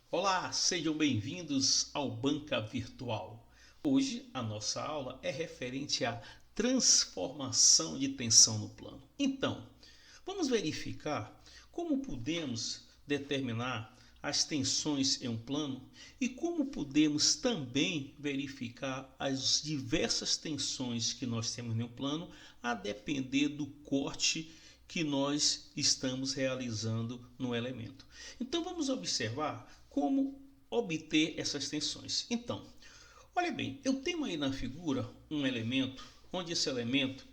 Olá, sejam bem-vindos ao Banca Virtual. Hoje a nossa aula é referente à transformação de tensão no plano. Então, vamos verificar como podemos determinar as tensões em um plano e como podemos também verificar as diversas tensões que nós temos em um plano a depender do corte que nós estamos realizando no elemento. Então vamos observar como obter essas tensões. Então, olha bem, eu tenho aí na figura um elemento, onde esse elemento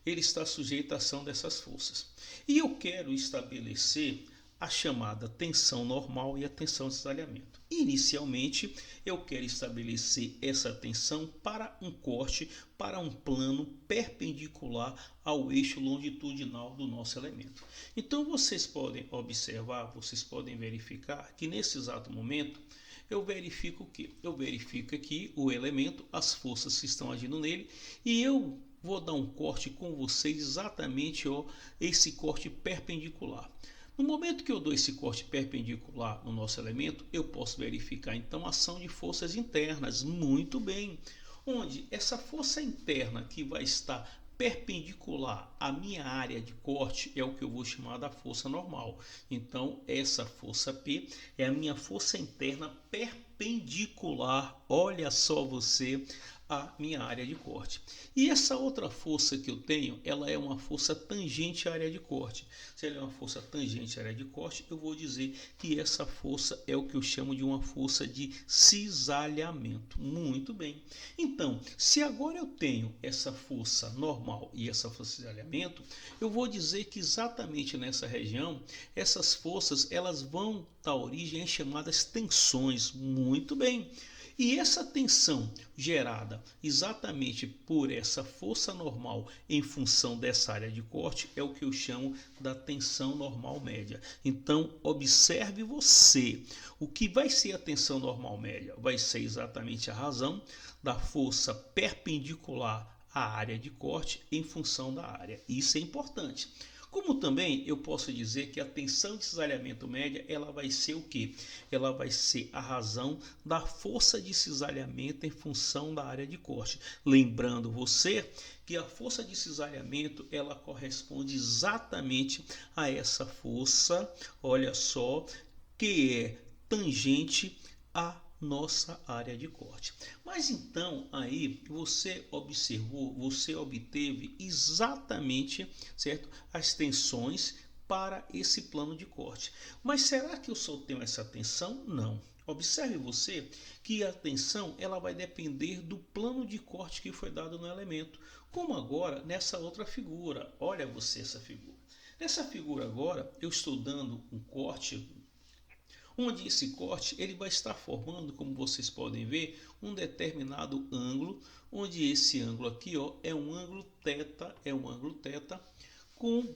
ele está sujeito à ação dessas forças. E eu quero estabelecer a chamada tensão normal e a tensão de cisalhamento. Inicialmente, eu quero estabelecer essa tensão para um corte, para um plano perpendicular ao eixo longitudinal do nosso elemento. Então, vocês podem observar, vocês podem verificar que nesse exato momento, eu verifico o que? Eu verifico aqui o elemento, as forças que estão agindo nele, e eu vou dar um corte com vocês exatamente esse corte perpendicular. No momento que eu dou esse corte perpendicular no nosso elemento, eu posso verificar então a ação de forças internas. Muito bem. Onde essa força interna que vai estar perpendicular à minha área de corte é o que eu vou chamar da força normal. Então, essa força P é a minha força interna perpendicular. Olha só você, a minha área de corte. E essa outra força que eu tenho, ela é uma força tangente à área de corte. Se ela é uma força tangente à área de corte, eu vou dizer que essa força é o que eu chamo de uma força de cisalhamento. Muito bem. Então, se agora eu tenho essa força normal e essa força de cisalhamento, eu vou dizer que exatamente nessa região, essas forças elas vão dar origem às chamadas tensões. Muito bem. E essa tensão gerada exatamente por essa força normal em função dessa área de corte é o que eu chamo da tensão normal média. Então, observe você, o que vai ser a tensão normal média? Vai ser exatamente a razão da força perpendicular à área de corte em função da área. Isso é importante. Como também eu posso dizer que a tensão de cisalhamento média ela vai ser o que? Ela vai ser a razão da força de cisalhamento em função da área de corte. Lembrando você que a força de cisalhamento ela corresponde exatamente a essa força, olha só, que é tangente a nossa área de corte. Mas então aí você observou, você obteve exatamente, certo, as tensões para esse plano de corte. Mas será que eu só tenho essa tensão? Não. Observe você que a tensão ela vai depender do plano de corte que foi dado no elemento. Como agora nessa outra figura. Olha você essa figura. Nessa figura agora eu estou dando um corte onde esse corte ele vai estar formando, como vocês podem ver, um determinado ângulo, onde esse ângulo aqui é um ângulo θ, com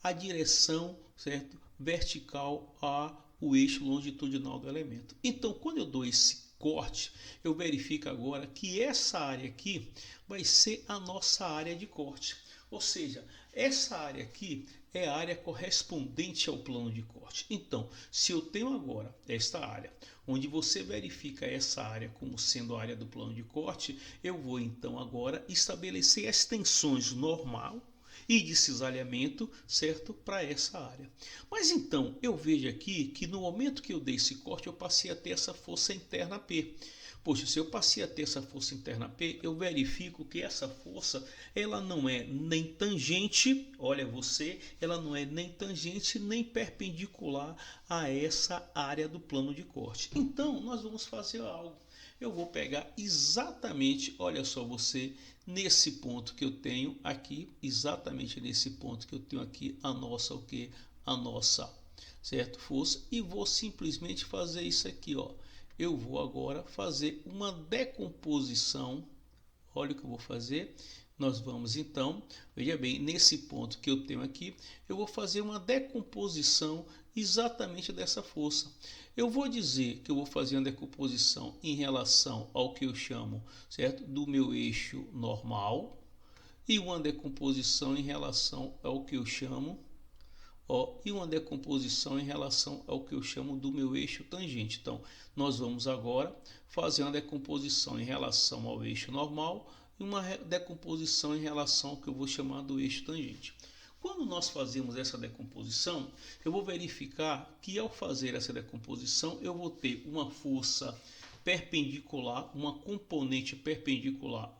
a direção, certo, vertical ao eixo longitudinal do elemento. Então, quando eu dou esse corte, eu verifico agora que essa área aqui vai ser a nossa área de corte. Ou seja, essa área aqui é a área correspondente ao plano de corte. Então, se eu tenho agora esta área, onde você verifica essa área como sendo a área do plano de corte, eu vou então agora estabelecer as tensões normal e de cisalhamento, certo, para essa área. Mas então, eu vejo aqui que no momento que eu dei esse corte, eu passei a ter essa força interna P. Poxa, se eu passei a ter essa força interna P, eu verifico que essa força, ela não é nem tangente, olha você, ela não é nem tangente nem perpendicular a essa área do plano de corte. Então, nós vamos fazer algo. Eu vou pegar exatamente, olha só você, nesse ponto que eu tenho aqui, exatamente nesse ponto que eu tenho aqui, a nossa, o que? A nossa, certo? Força, e vou simplesmente fazer isso aqui, ó. Eu vou agora fazer uma decomposição. Olha o que eu vou fazer. Nós vamos então, veja bem, nesse ponto que eu tenho aqui, eu vou fazer uma decomposição exatamente dessa força. Eu vou dizer que eu vou fazer uma decomposição em relação ao que eu chamo, certo, do meu eixo normal, e uma decomposição em relação ao que eu chamo, e uma decomposição em relação ao que eu chamo do meu eixo tangente. Então, nós vamos agora fazer uma decomposição em relação ao eixo normal e uma decomposição em relação ao que eu vou chamar do eixo tangente. Quando nós fazemos essa decomposição, eu vou verificar que ao fazer essa decomposição, eu vou ter uma força perpendicular, uma componente perpendicular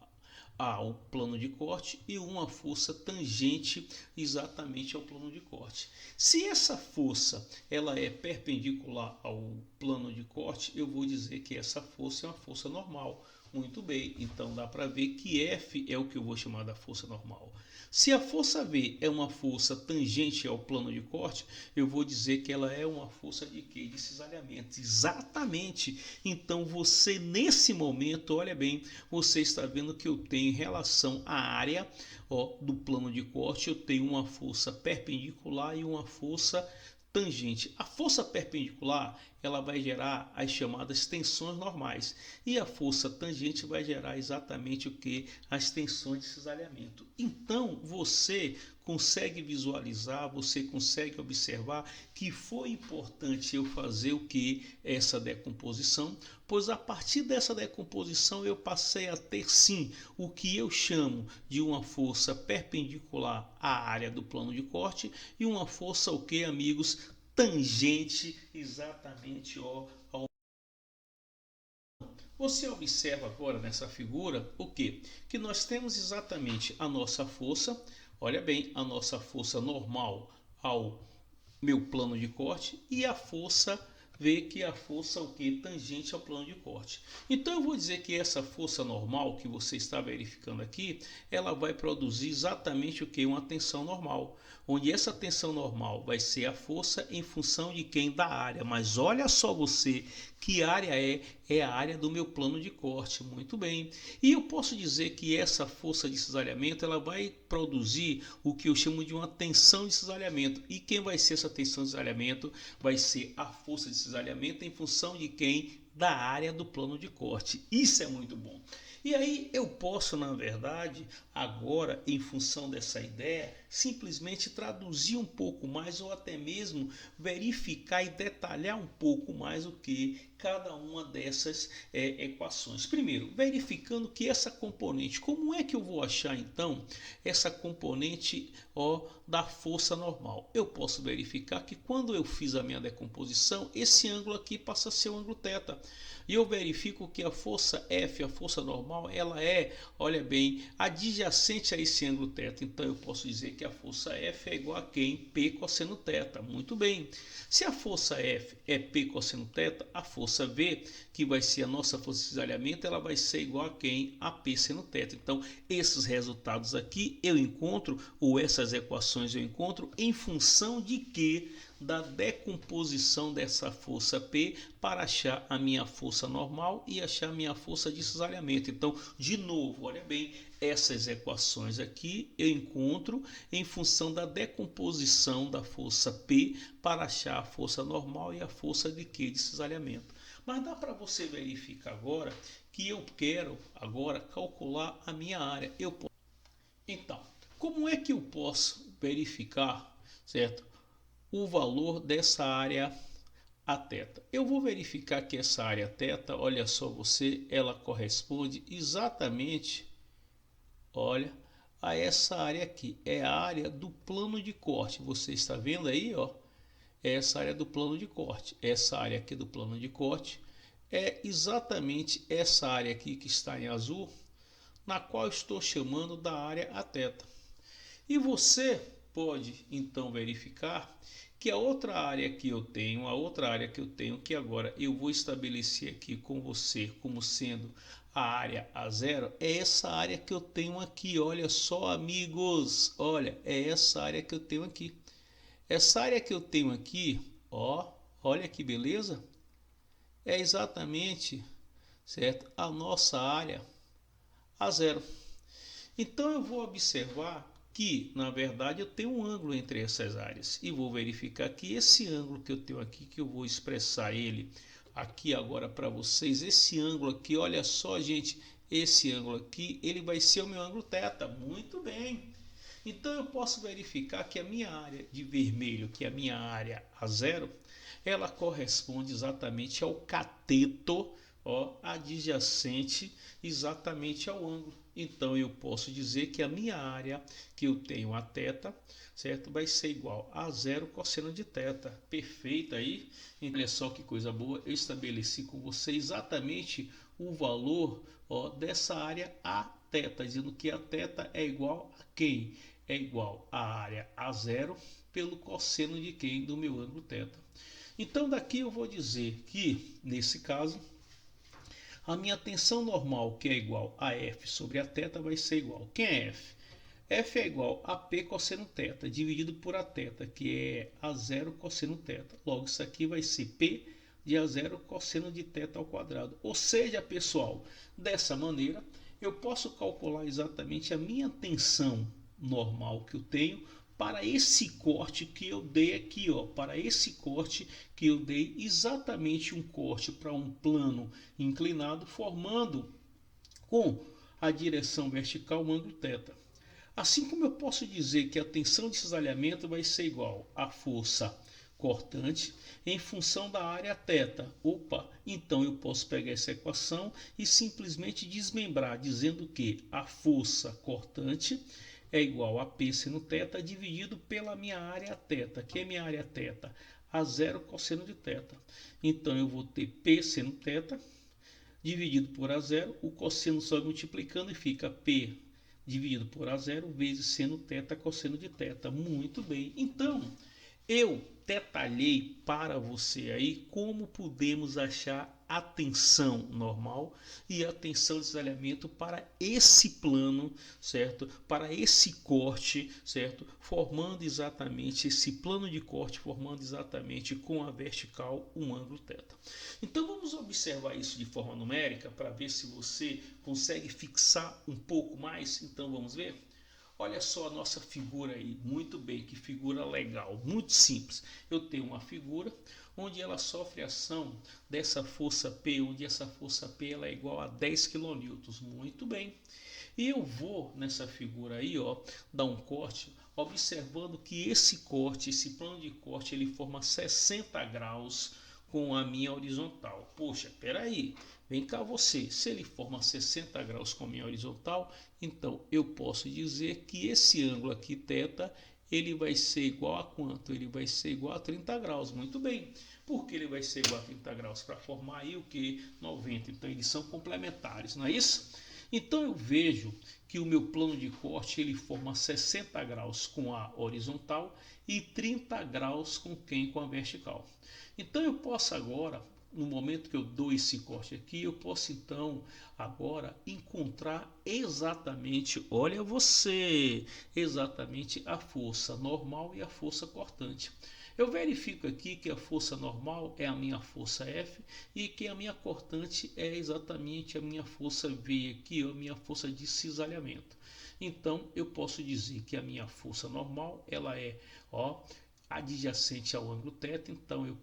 ao plano de corte e uma força tangente exatamente ao plano de corte. Se essa força ela é perpendicular ao plano de corte, eu vou dizer que essa força é uma força normal. Muito bem, então dá para ver que F é o que eu vou chamar da força normal. Se a força V é uma força tangente ao plano de corte, eu vou dizer que ela é uma força de quê? De cisalhamento. Exatamente. Então você nesse momento, olha bem, você está vendo que eu tenho em relação à área do plano de corte, eu tenho uma força perpendicular e uma força tangente. A força perpendicular ela vai gerar as chamadas tensões normais e a força tangente vai gerar exatamente o que? As tensões de cisalhamento. Então você consegue visualizar, você consegue observar que foi importante eu fazer o que? Essa decomposição, pois a partir dessa decomposição eu passei a ter sim o que eu chamo de uma força perpendicular à área do plano de corte e uma força o que, amigos? Tangente exatamente ao... Você observa agora nessa figura o que? Que nós temos exatamente a nossa força, olha bem, a nossa força normal ao meu plano de corte e a força V, que é a força o que? Tangente ao plano de corte. Então eu vou dizer que essa força normal que você está verificando aqui, ela vai produzir exatamente o que? Uma tensão normal, onde essa tensão normal vai ser a força em função de quem? Da área. Mas olha só você, que área é? É a área do meu plano de corte. Muito bem. E eu posso dizer que essa força de cisalhamento ela vai produzir o que eu chamo de uma tensão de cisalhamento. E quem vai ser essa tensão de cisalhamento? Vai ser a força de cisalhamento em função de quem? Da área do plano de corte. Isso é muito bom. E aí eu posso, na verdade, agora, em função dessa ideia, simplesmente traduzir um pouco mais ou até mesmo verificar e detalhar um pouco mais o que cada uma dessas equações. Primeiro, verificando que essa componente, como é que eu vou achar então essa componente da força normal? Eu posso verificar que quando eu fiz a minha decomposição, esse ângulo aqui passa a ser o ângulo θ. E eu verifico que a força F, a força normal, ela é, olha bem, adjacente a esse ângulo θ. Então eu posso dizer que a força F é igual a quem? P cosseno θ. Muito bem. Se a força F é P cosseno θ, a força V, que vai ser a nossa força de cisalhamento, ela vai ser igual a quem? A P seno θ. Então esses resultados aqui eu encontro, ou essas equações eu encontro, em função de que? Da decomposição dessa força P para achar a minha força normal e achar a minha força de cisalhamento. Então, de novo, olha bem, essas equações aqui eu encontro em função da decomposição da força P para achar a força normal e a força de quê? De cisalhamento. Mas dá para você verificar agora que eu quero agora calcular a minha área. Então, como é que eu posso verificar, certo? O valor dessa área a θ. Eu vou verificar que essa área θ, olha só você, ela corresponde exatamente, olha, a essa área aqui. É a área do plano de corte. Você está vendo aí, ó? É essa área do plano de corte. Essa área aqui do plano de corte é exatamente essa área aqui que está em azul, na qual eu estou chamando da área a θ. E você pode então verificar que a outra área que eu tenho, que agora eu vou estabelecer aqui com você como sendo a área A0, é essa área que eu tenho aqui. Olha só, amigos, olha, é essa área que eu tenho aqui. Essa área que eu tenho aqui, olha que beleza, é exatamente, certo, a nossa área A0. Então eu vou observar que, na verdade, eu tenho um ângulo entre essas áreas e vou verificar que esse ângulo que eu tenho aqui, que eu vou expressar ele aqui agora para vocês, esse ângulo aqui, olha só, gente, esse ângulo aqui, ele vai ser o meu ângulo θ. Muito bem. Então eu posso verificar que a minha área de vermelho, que é a minha área A0, ela corresponde exatamente ao cateto, ó, adjacente exatamente ao ângulo. Então eu posso dizer que a minha área que eu tenho a θ, certo, vai ser igual a 0 cosseno de θ. Perfeito aí? Então, olha só que coisa boa, eu estabeleci com você exatamente o valor, ó, dessa área a θ, dizendo que a θ é igual a quem? É igual à área A0 pelo cosseno de quem? Do meu ângulo θ. Então daqui eu vou dizer que, nesse caso, a minha tensão normal, que é igual a F sobre a θ, vai ser igual. Quem é F? F é igual a P cosseno θ, dividido por a θ, que é A0 cosseno θ. Logo, isso aqui vai ser P de A0 cosseno de θ ao quadrado. Ou seja, pessoal, dessa maneira, eu posso calcular exatamente a minha tensão normal que eu tenho para esse corte que eu dei aqui, ó, para esse corte que eu dei exatamente um corte para um plano inclinado, formando com a direção vertical um ângulo θ. Assim como eu posso dizer que a tensão de cisalhamento vai ser igual à força cortante em função da área θ. Opa, então eu posso pegar essa equação e simplesmente desmembrar, dizendo que a força cortante é igual a P seno θ dividido pela minha área θ, que é minha área θ, a 0 cosseno de θ. Então eu vou ter P seno θ dividido por A0, o cosseno só multiplicando e fica P dividido por A0 vezes seno θ cosseno de θ. Muito bem, então eu detalhei para você aí como podemos achar a tensão normal e a tensão de cisalhamento para esse plano, certo? Para esse corte, certo? Formando exatamente esse plano de corte, formando exatamente com a vertical um ângulo θ. Então vamos observar isso de forma numérica para ver se você consegue fixar um pouco mais. Então vamos ver? Olha só a nossa figura aí, muito bem, que figura legal, muito simples. Eu tenho uma figura onde ela sofre ação dessa força P, onde essa força P ela é igual a 10 kN, muito bem. E eu vou nessa figura aí, ó, dar um corte, observando que esse corte, esse plano de corte, ele forma 60 graus com a minha horizontal. Poxa, peraí, vem cá você, se ele forma 60 graus com a minha horizontal, então eu posso dizer que esse ângulo aqui, θ, ele vai ser igual a quanto? Ele vai ser igual a 30 graus, muito bem. Por que ele vai ser igual a 30 graus? Para formar aí o que? 90, então eles são complementares, não é isso? Então eu vejo que o meu plano de corte ele forma 60 graus com a horizontal e 30 graus com quem? Com a vertical. Então eu posso agora, no momento que eu dou esse corte aqui, eu posso então agora encontrar exatamente, olha você, exatamente a força normal e a força cortante. Eu verifico aqui que a força normal é a minha força F e que a minha cortante é exatamente a minha força V aqui, a minha força de cisalhamento. Então eu posso dizer que a minha força normal ela é, ó, adjacente ao ângulo θ, então eu